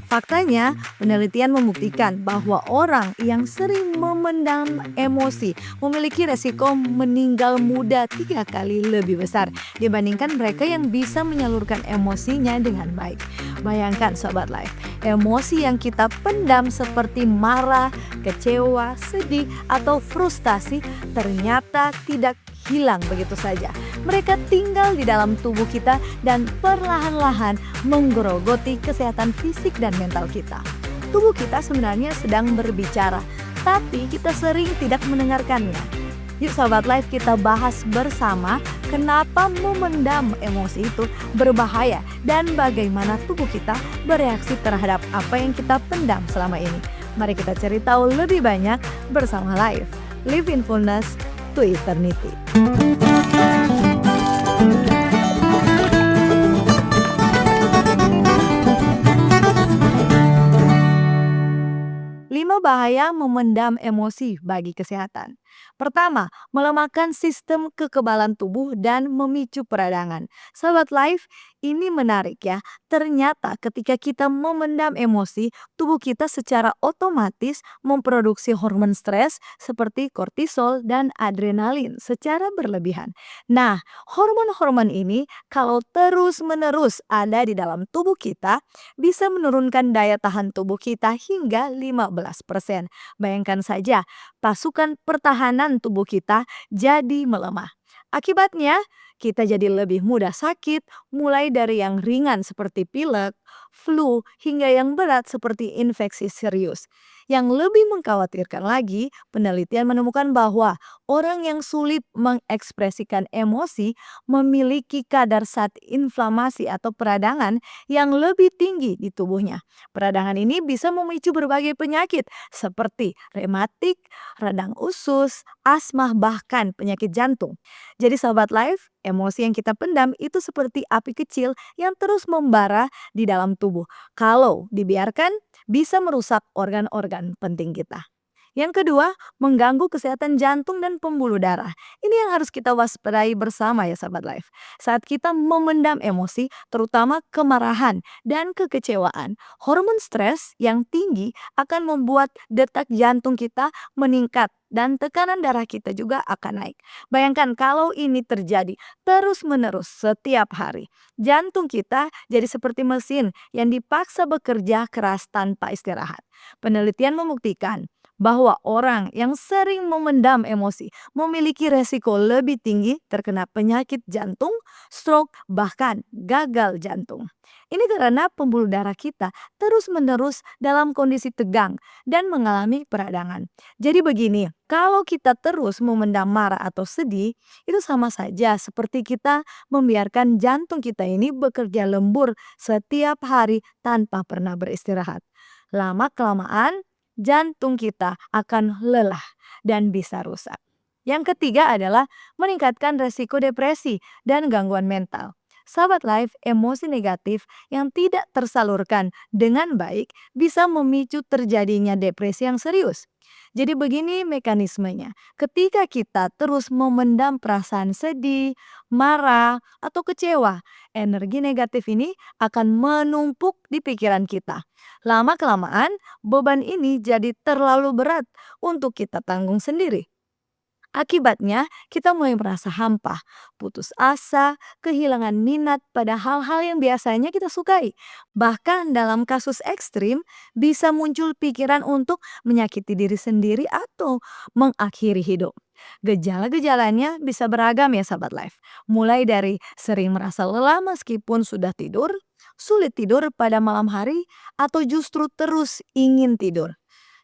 Faktanya, penelitian membuktikan bahwa orang yang sering memendam emosi memiliki resiko meninggal muda 3 kali lebih besar dibandingkan mereka yang bisa menyalurkan emosinya dengan baik. Bayangkan Sobat Life, emosi yang kita pendam seperti marah, kecewa, sedih, atau frustasi ternyata tidak hilang begitu saja. Mereka tinggal di dalam tubuh kita dan perlahan-lahan menggerogoti kesehatan fisik dan mental kita. Tubuh kita sebenarnya sedang berbicara, tapi kita sering tidak mendengarkannya. Yuk Sobat Life, kita bahas bersama kenapa memendam emosi itu berbahaya dan bagaimana tubuh kita bereaksi terhadap apa yang kita pendam selama ini. Mari kita cari tahu lebih banyak bersama Life. Live in Fullness to Eternity. 5 bahaya memendam emosi bagi kesehatan. Pertama, melemahkan sistem kekebalan tubuh dan memicu peradangan. Sahabat Life, ini menarik ya. Ternyata ketika kita memendam emosi, tubuh kita secara otomatis memproduksi hormon stres seperti kortisol dan adrenalin secara berlebihan. Nah, hormon-hormon ini kalau terus-menerus ada di dalam tubuh kita, bisa menurunkan daya tahan tubuh kita hingga 15%. Bayangkan saja, pasukan pertahanan tubuh kita jadi melemah. Akibatnya, kita jadi lebih mudah sakit, mulai dari yang ringan seperti pilek, flu, hingga yang berat seperti infeksi serius. Yang lebih mengkhawatirkan lagi, penelitian menemukan bahwa orang yang sulit mengekspresikan emosi memiliki kadar zat inflamasi atau peradangan yang lebih tinggi di tubuhnya. Peradangan ini bisa memicu berbagai penyakit seperti rematik, radang usus, asma, bahkan penyakit jantung. Jadi sahabat Life, emosi yang kita pendam itu seperti api kecil yang terus membara di dalam tubuh. Kalau dibiarkan, bisa merusak organ-organ penting kita. Yang kedua, mengganggu kesehatan jantung dan pembuluh darah. Ini yang harus kita waspadai bersama ya sahabat Life. Saat kita memendam emosi, terutama kemarahan dan kekecewaan, hormon stres yang tinggi akan membuat detak jantung kita meningkat dan tekanan darah kita juga akan naik. Bayangkan kalau ini terjadi terus-menerus setiap hari. Jantung kita jadi seperti mesin yang dipaksa bekerja keras tanpa istirahat. Penelitian membuktikan bahwa orang yang sering memendam emosi memiliki resiko lebih tinggi terkena penyakit jantung, stroke, bahkan gagal jantung. Ini karena pembuluh darah kita terus-menerus dalam kondisi tegang dan mengalami peradangan. Jadi begini, kalau kita terus memendam marah atau sedih, itu sama saja seperti kita membiarkan jantung kita ini bekerja lembur setiap hari tanpa pernah beristirahat. Lama-kelamaan, jantung kita akan lelah dan bisa rusak. Yang ketiga adalah meningkatkan resiko depresi dan gangguan mental. Sahabat Life, emosi negatif yang tidak tersalurkan dengan baik bisa memicu terjadinya depresi yang serius. Jadi begini mekanismenya, ketika kita terus memendam perasaan sedih, marah, atau kecewa, energi negatif ini akan menumpuk di pikiran kita. Lama-kelamaan, beban ini jadi terlalu berat untuk kita tanggung sendiri. Akibatnya, kita mulai merasa hampa, putus asa, kehilangan minat pada hal-hal yang biasanya kita sukai. Bahkan dalam kasus ekstrim, bisa muncul pikiran untuk menyakiti diri sendiri atau mengakhiri hidup. Gejala-gejalanya bisa beragam ya sahabat Life. Mulai dari sering merasa lelah meskipun sudah tidur, sulit tidur pada malam hari, atau justru terus ingin tidur.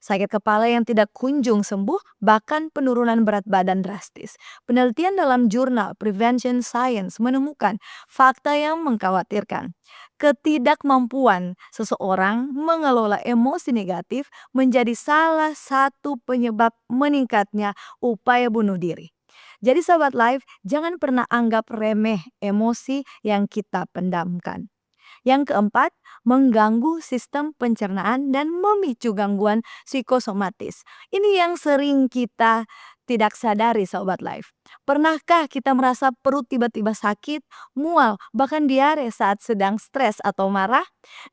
Sakit kepala yang tidak kunjung sembuh, bahkan penurunan berat badan drastis. Penelitian dalam jurnal Prevention Science menemukan fakta yang mengkhawatirkan. Ketidakmampuan seseorang mengelola emosi negatif menjadi salah satu penyebab meningkatnya upaya bunuh diri. Jadi sahabat Life, jangan pernah anggap remeh emosi yang kita pendamkan. Yang keempat, mengganggu sistem pencernaan dan memicu gangguan psikosomatis. Ini yang sering kita tidak sadari Sobat Life. Pernahkah kita merasa perut tiba-tiba sakit, mual, bahkan diare saat sedang stres atau marah?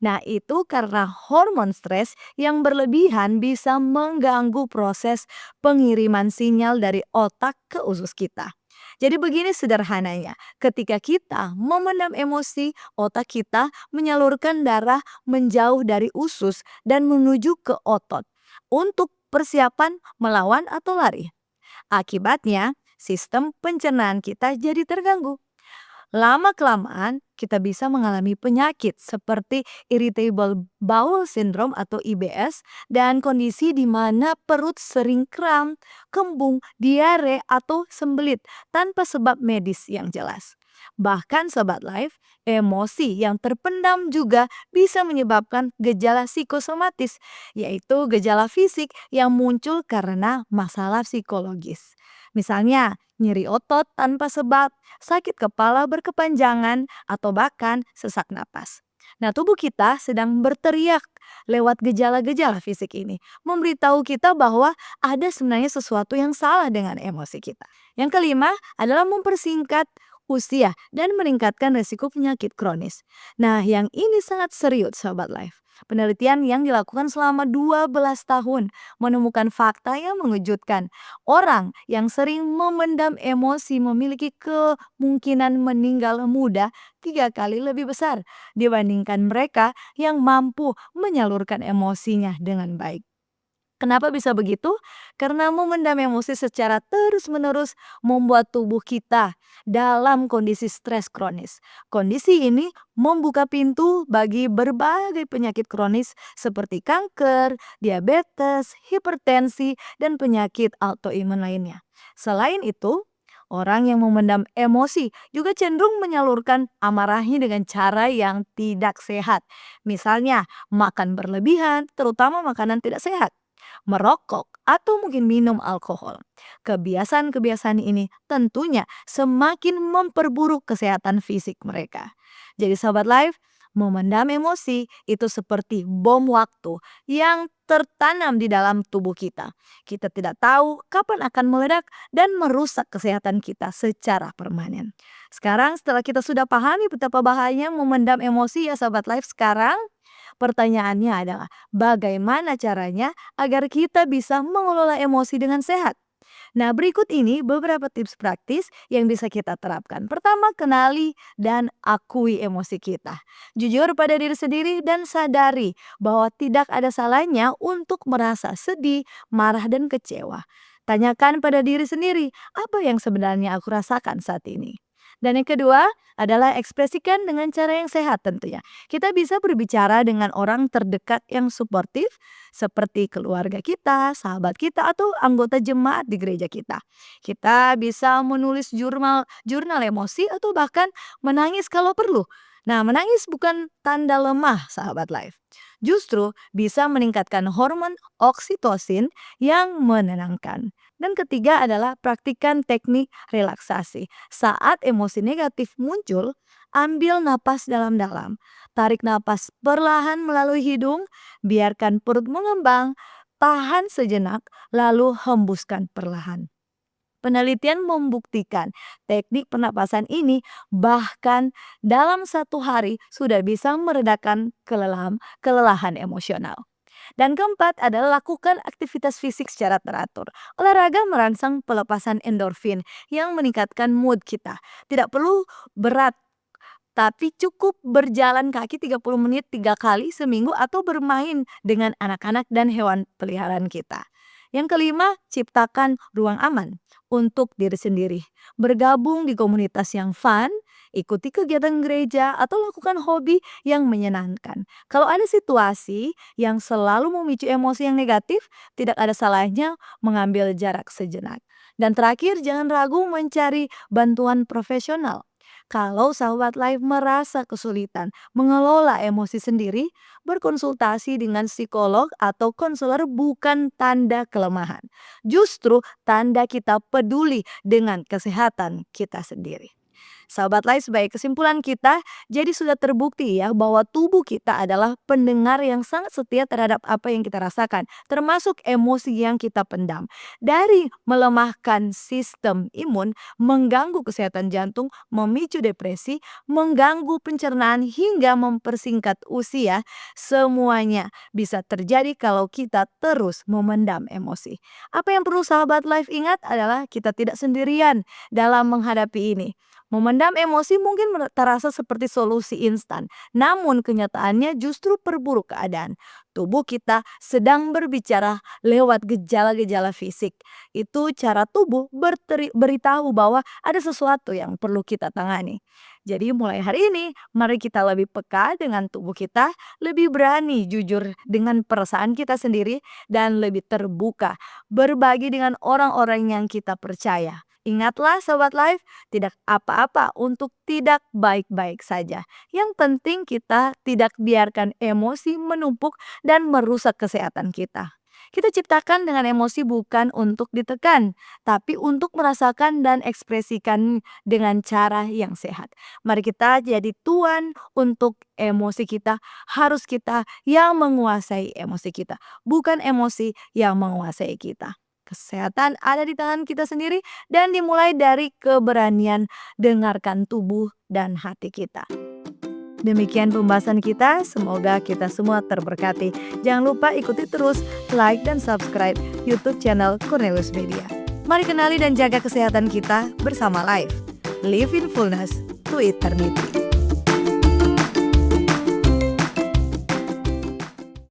Nah, itu karena hormon stres yang berlebihan bisa mengganggu proses pengiriman sinyal dari otak ke usus kita. Jadi begini sederhananya, ketika kita memendam emosi, otak kita menyalurkan darah menjauh dari usus dan menuju ke otot untuk persiapan melawan atau lari. Akibatnya, sistem pencernaan kita jadi terganggu. Lama-kelamaan, kita bisa mengalami penyakit seperti irritable bowel syndrome atau IBS dan kondisi di mana perut sering kram, kembung, diare, atau sembelit tanpa sebab medis yang jelas. Bahkan sobat life, emosi yang terpendam juga bisa menyebabkan gejala psikosomatis, yaitu gejala fisik yang muncul karena masalah psikologis. Misalnya, nyeri otot tanpa sebab, sakit kepala berkepanjangan, atau bahkan sesak napas. Nah, tubuh kita sedang berteriak lewat gejala-gejala fisik ini, memberitahu kita bahwa ada sebenarnya sesuatu yang salah dengan emosi kita. Yang kelima adalah mempersingkat usia dan meningkatkan resiko penyakit kronis. Nah, yang ini sangat serius Sobat Life. Penelitian yang dilakukan selama 12 tahun menemukan fakta yang mengejutkan. Orang yang sering memendam emosi memiliki kemungkinan meninggal muda 3 kali lebih besar dibandingkan mereka yang mampu menyalurkan emosinya dengan baik. Kenapa bisa begitu? Karena memendam emosi secara terus-menerus membuat tubuh kita dalam kondisi stres kronis. Kondisi ini membuka pintu bagi berbagai penyakit kronis seperti kanker, diabetes, hipertensi, dan penyakit autoimun lainnya. Selain itu, orang yang memendam emosi juga cenderung menyalurkan amarahnya dengan cara yang tidak sehat. Misalnya, makan berlebihan, terutama makanan tidak sehat, merokok, atau mungkin minum alkohol. Kebiasaan-kebiasaan ini tentunya semakin memperburuk kesehatan fisik mereka. Jadi sahabat life, memendam emosi itu seperti bom waktu yang tertanam di dalam tubuh kita. Kita tidak tahu kapan akan meledak dan merusak kesehatan kita secara permanen. Sekarang setelah kita sudah pahami betapa bahayanya memendam emosi ya sahabat life, sekarang pertanyaannya adalah bagaimana caranya agar kita bisa mengelola emosi dengan sehat? Nah, berikut ini beberapa tips praktis yang bisa kita terapkan. Pertama, kenali dan akui emosi kita. Jujur pada diri sendiri dan sadari bahwa tidak ada salahnya untuk merasa sedih, marah, dan kecewa. Tanyakan pada diri sendiri, apa yang sebenarnya aku rasakan saat ini? Dan yang kedua adalah ekspresikan dengan cara yang sehat tentunya. Kita bisa berbicara dengan orang terdekat yang suportif seperti keluarga kita, sahabat kita, atau anggota jemaat di gereja kita. Kita bisa menulis jurnal jurnal emosi atau bahkan menangis kalau perlu. Nah, menangis bukan tanda lemah, sahabat life. Justru bisa meningkatkan hormon oksitosin yang menenangkan. Dan ketiga adalah praktikan teknik relaksasi. Saat emosi negatif muncul, ambil napas dalam-dalam. Tarik napas perlahan melalui hidung, biarkan perut mengembang, tahan sejenak, lalu hembuskan perlahan. Penelitian membuktikan teknik pernapasan ini bahkan dalam 1 hari sudah bisa meredakan kelelahan emosional. Dan keempat adalah lakukan aktivitas fisik secara teratur. Olahraga merangsang pelepasan endorfin yang meningkatkan mood kita. Tidak perlu berat, tapi cukup berjalan kaki 30 menit 3 kali seminggu atau bermain dengan anak-anak dan hewan peliharaan kita. Yang kelima, ciptakan ruang aman untuk diri sendiri. Bergabung di komunitas yang fun, ikuti kegiatan gereja, atau lakukan hobi yang menyenangkan. Kalau ada situasi yang selalu memicu emosi yang negatif, tidak ada salahnya mengambil jarak sejenak. Dan terakhir, jangan ragu mencari bantuan profesional. Kalau sahabat live merasa kesulitan mengelola emosi sendiri, berkonsultasi dengan psikolog atau konselor bukan tanda kelemahan. Justru tanda kita peduli dengan kesehatan kita sendiri. Sahabat lain, sebagai kesimpulan kita, jadi sudah terbukti ya bahwa tubuh kita adalah pendengar yang sangat setia terhadap apa yang kita rasakan, termasuk emosi yang kita pendam. Dari melemahkan sistem imun, mengganggu kesehatan jantung, memicu depresi, mengganggu pencernaan hingga mempersingkat usia, semuanya bisa terjadi kalau kita terus memendam emosi. Apa yang perlu sahabat life ingat adalah kita tidak sendirian dalam menghadapi ini. Memendam emosi mungkin terasa seperti solusi instan, namun kenyataannya justru perburuk keadaan. Tubuh kita sedang berbicara lewat gejala-gejala fisik. Itu cara tubuh beritahu bahwa ada sesuatu yang perlu kita tangani. Jadi mulai hari ini, mari kita lebih peka dengan tubuh kita, lebih berani jujur dengan perasaan kita sendiri, dan lebih terbuka berbagi dengan orang-orang yang kita percaya. Ingatlah Sobat Life, tidak apa-apa untuk tidak baik-baik saja. Yang penting kita tidak biarkan emosi menumpuk dan merusak kesehatan kita. Kita ciptakan dengan emosi bukan untuk ditekan, tapi untuk merasakan dan ekspresikan dengan cara yang sehat. Mari kita jadi tuan untuk emosi kita, harus kita yang menguasai emosi kita, bukan emosi yang menguasai kita. Kesehatan ada di tangan kita sendiri dan dimulai dari keberanian dengarkan tubuh dan hati kita. Demikian pembahasan kita, semoga kita semua terberkati. Jangan lupa ikuti terus, like dan subscribe YouTube channel Cornelius Media. Mari kenali dan jaga kesehatan kita bersama Life. Live in fullness to eternity.